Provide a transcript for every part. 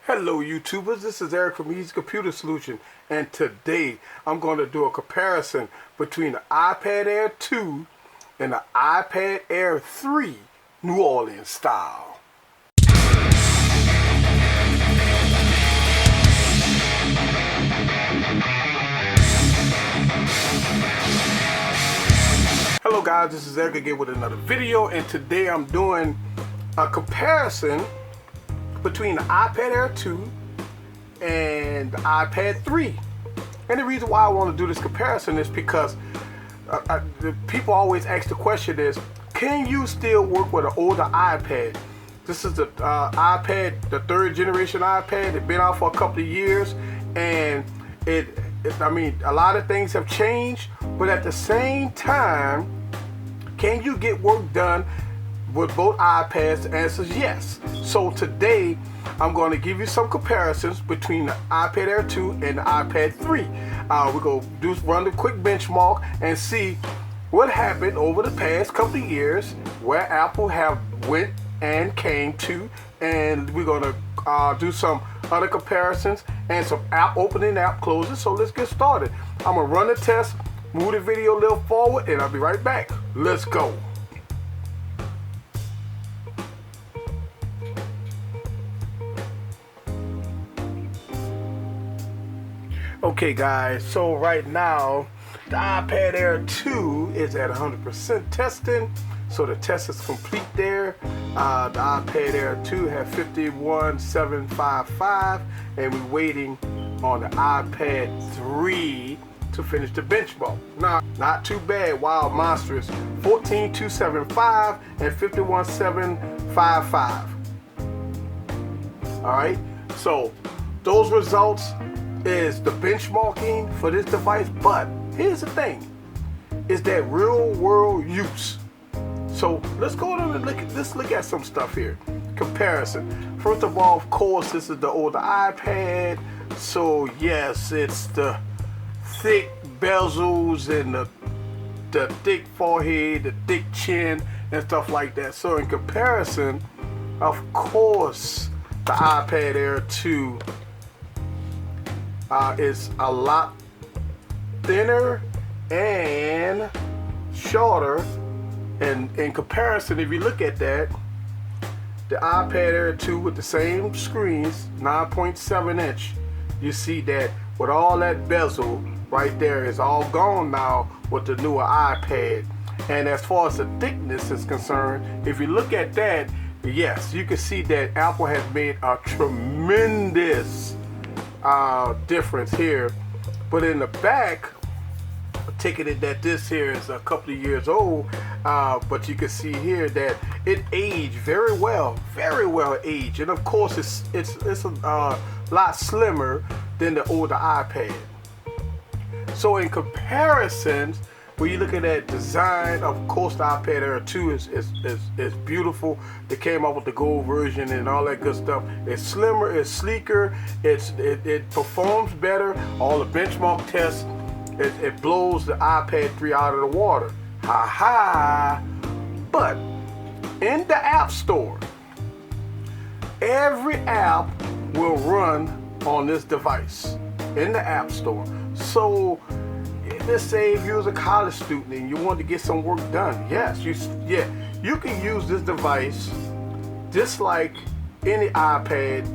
Hello YouTubers, this is Eric from Easy Computer Solution, and today I'm going to do a comparison between the iPad Air 2 and the iPad Air 3 New Orleans style. Hello guys, this is Eric again with another video, and today I'm doing a comparison between the iPad Air 2 and the iPad 3. And the reason why I want to do this comparison is because the people always ask the question is, can you still work with an older iPad? This is the iPad, the third generation iPad. It's been out for a couple of years, and I mean, a lot of things have changed, but at the same time, can you get work done with both iPads? The answer is yes. So today I'm going to give you some comparisons between the iPad Air 2 and the iPad 3. We're going to run a quick benchmark and see what happened over the past couple of years, where Apple have went and came to, and we're going to do some other comparisons and some app opening, app closing. So let's get started. I'm going to run the test, move the video a little forward, and I'll be right back. Let's go. Okay guys, so right now the iPad Air 2 is at 100% testing, so the test is complete there. The iPad Air 2 has 51755, and we're waiting on the iPad 3 to finish the benchmark. Now, not too bad, wild monstrous, 14275 and 51755. Alright, so those results is the benchmarking for this device, but here's the thing, is that real world use. So let's go on and let's look at some stuff here. Comparison. First of all, of course, this is the older iPad, so yes, it's the thick bezels and the thick forehead, the thick chin and stuff like that. So in comparison, of course, the iPad Air 2 is a lot thinner and shorter. And in comparison, if you look at that, the iPad Air 2 with the same screens, 9.7 inch, you see that with all that bezel right there is all gone now with the newer iPad. And as far as the thickness is concerned, if you look at that, yes, you can see that Apple has made a tremendous difference here. But in the back, taking it that this here is a couple of years old, but you can see here that it aged very well aged, and of course it's a lot slimmer than the older iPad. So in comparisons, when you look at that design, of course the iPad Air 2 is beautiful. They came out with the gold version and all that good stuff. It's slimmer, it's sleeker, it performs better. All the benchmark tests, it blows the iPad 3 out of the water. Ha ha! But in the App Store, every app will run on this device in the App Store. So let's say if you was a college student and you want to get some work done, yes, you can use this device just like any iPad,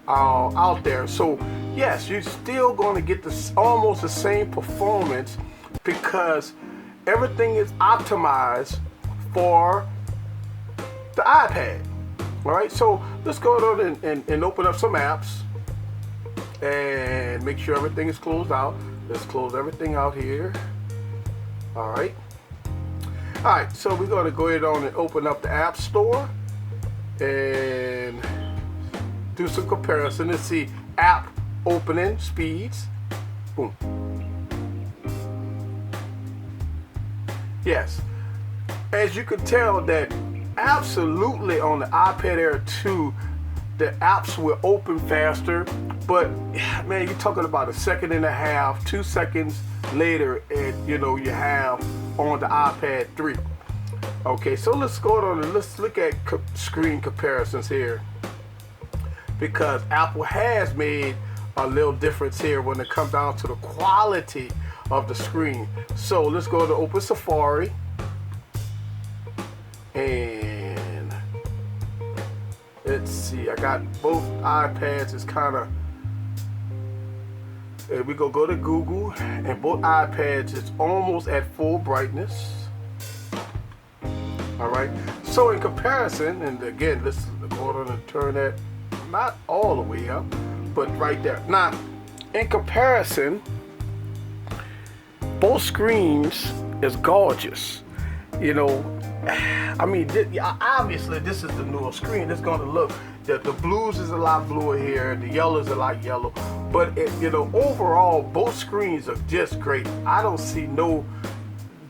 out there. So yes, you're still going to get almost the same performance because everything is optimized for the iPad. All right, so let's go ahead and open up some apps and make sure everything is closed out. Let's close everything out here. All right, so we're going to go ahead on and open up the App Store and do some comparison to see app opening speeds. Boom. Yes, as you can tell that absolutely on the iPad Air 2, the apps will open faster, but man, you're talking about a second and a half, 2 seconds later, and you have on the iPad 3. Okay, so let's go on and let's look at screen comparisons here. because Apple has made a little difference here when it comes down to the quality of the screen. So let's go to Open Safari, and let's see, I got both iPads. It's kind of, we go to Google, and both iPads is almost at full brightness. All right, so in comparison, and again, let's go on and turn that not all the way up, but right there. Now, in comparison, both screens is gorgeous. You know, I mean, obviously this is the newer screen. It's going to look, the blues is a lot bluer here, the yellow is a lot yellow, but you know, overall both screens are just great. I don't see no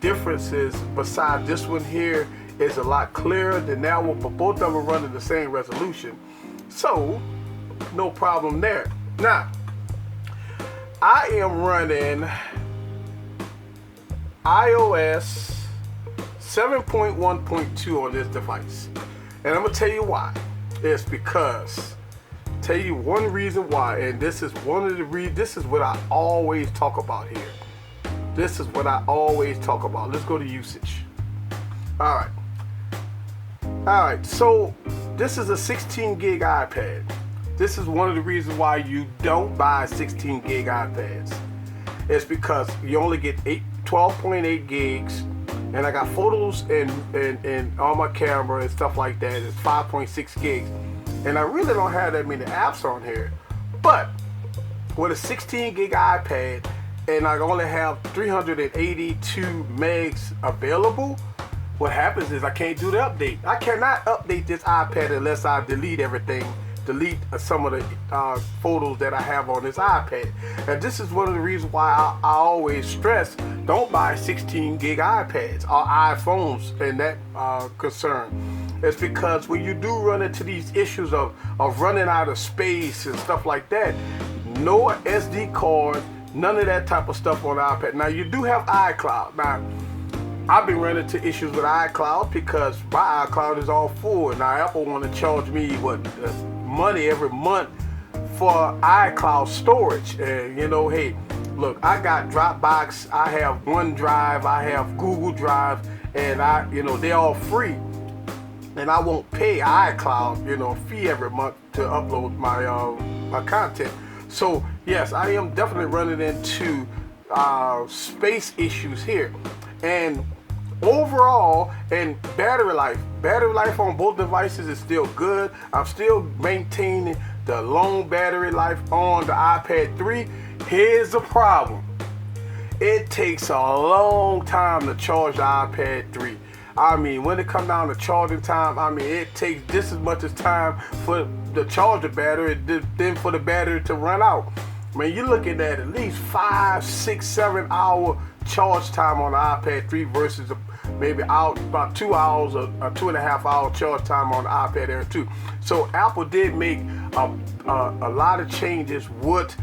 differences besides this one here is a lot clearer than that one, but both of them are running the same resolution, so no problem there. Now, I am running iOS 7.1.2 on this device, and I'm gonna tell you why. It's because, tell you one reason why, and this is one of the this is what I always talk about here. This is what I always talk about. Let's go to usage. All right, so this is a 16 gig iPad. This is one of the reasons why you don't buy 16 gig iPads. It's because you only get 12.8 gigs, and I got photos and on my camera and stuff like that. It's 5.6 gigs, and I really don't have that many apps on here. But with a 16 gig iPad, and I only have 382 megs available, what happens is I can't do the update. I cannot update this iPad unless I delete everything, delete some of the photos that I have on this iPad. And this is one of the reasons why I always stress, don't buy 16 gig iPads or iPhones in that concern. It's because when you do run into these issues of running out of space and stuff like that, no SD card, none of that type of stuff on the iPad. Now, you do have iCloud. Now, I've been running into issues with iCloud because my iCloud is all full. Now, Apple want to charge me money every month for iCloud storage. And you know, hey, look, I got Dropbox, I have OneDrive, I have Google Drive, and they're all free. And I won't pay iCloud, fee every month to upload my content. So yes, I am definitely running into space issues here. And overall, and battery life on both devices is still good. I'm still maintaining the long battery life on the iPad 3. Here's the problem. It takes a long time to charge the iPad 3. I mean, when it comes down to charging time, I mean, it takes just as much as time for the charge the battery than for the battery to run out. I mean, you're looking at least 5, 6, 7 hour charge time on the iPad 3 versus maybe about 2 hours or 2.5 hour charge time on the iPad Air 2. So Apple did make a lot of changes with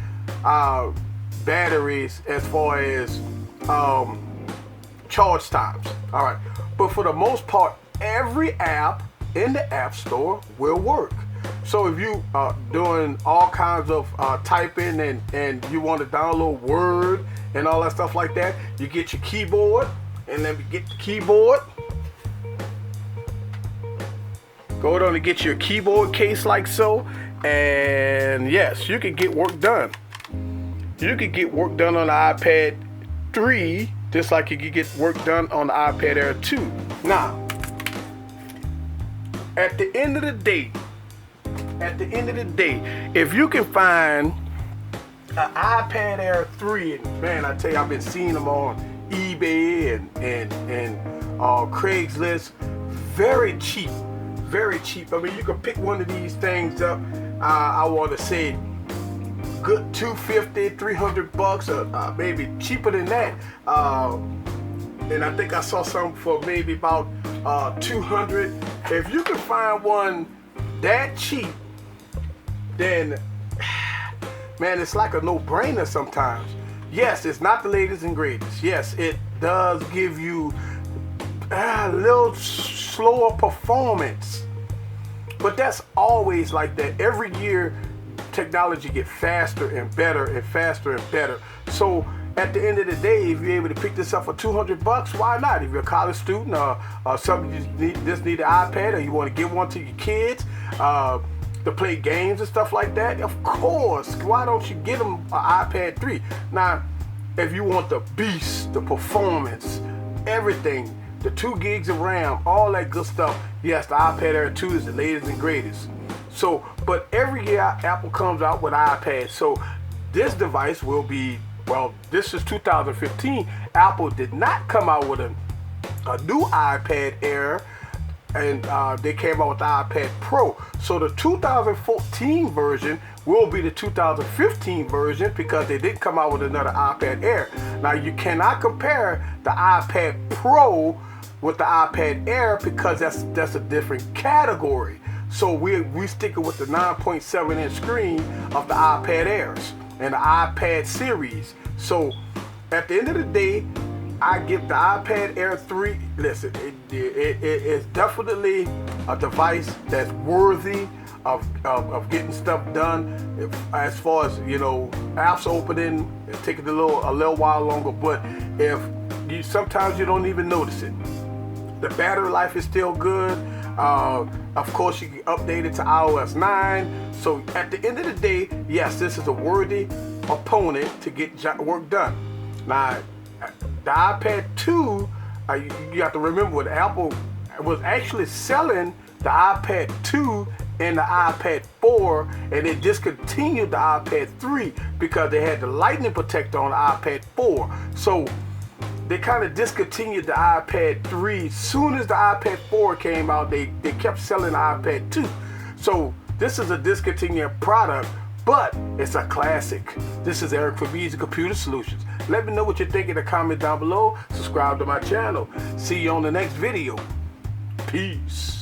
batteries as far as charge times. All right, but for the most part, every app in the App Store will work. So if you are doing all kinds of typing and you want to download Word and all that stuff like that, you get your keyboard, and let me get the keyboard. Go down and get your keyboard case like so, and yes, you can get work done. You can get work done on the iPad 3 just like you can get work done on the iPad Air 2. Now, at the end of the day, if you can find an iPad Air 3, and man, I tell you, I've been seeing them on eBay and Craigslist, very cheap. I mean, you can pick one of these things up. I want to say good $250, $300, or maybe cheaper than that. And I think I saw some for maybe about $200. If you can find one that cheap, then man, it's like a no-brainer sometimes. Yes, it's not the latest and greatest. Yes, it does give you a little slower performance. But that's always like that. Every year, technology get faster and better and faster and better. So at the end of the day, if you're able to pick this up for $200, why not? If you're a college student or something, you just need an iPad, or you want to give one to your kids to play games and stuff like that, of course, why don't you get them an iPad 3? Now, if you want the beast, the performance, everything, the 2 gigs of RAM, all that good stuff, yes, the iPad Air 2 is the latest and greatest. So, but every year Apple comes out with iPad. So this device will be, well, this is 2015. Apple did not come out with a new iPad Air, and they came out with the iPad Pro. So the 2014 version will be the 2015 version, because they didn't come out with another iPad Air. Now, you cannot compare the iPad Pro with the iPad Air, because that's a different category. So we sticking with the 9.7 inch screen of the iPad Airs and the iPad series. So at the end of the day, I give the iPad Air 3, listen, it is definitely a device that's worthy of getting stuff done. As far as, you know, apps opening, it's taking a little while longer, but sometimes you don't even notice it. The battery life is still good. Of course, you can update it to iOS 9. So at the end of the day, yes, this is a worthy opponent to get work done. Now, the iPad 2, you have to remember what Apple was actually selling the iPad 2 and the iPad 4, and they discontinued the iPad 3 because they had the lightning protector on the iPad 4. So they kind of discontinued the iPad 3. Soon as the iPad 4 came out, they kept selling the iPad 2. So this is a discontinued product, but it's a classic. This is Eric from Easy Computer Solutions. Let me know what you think in the comment down below. Subscribe to my channel. See you on the next video. Peace.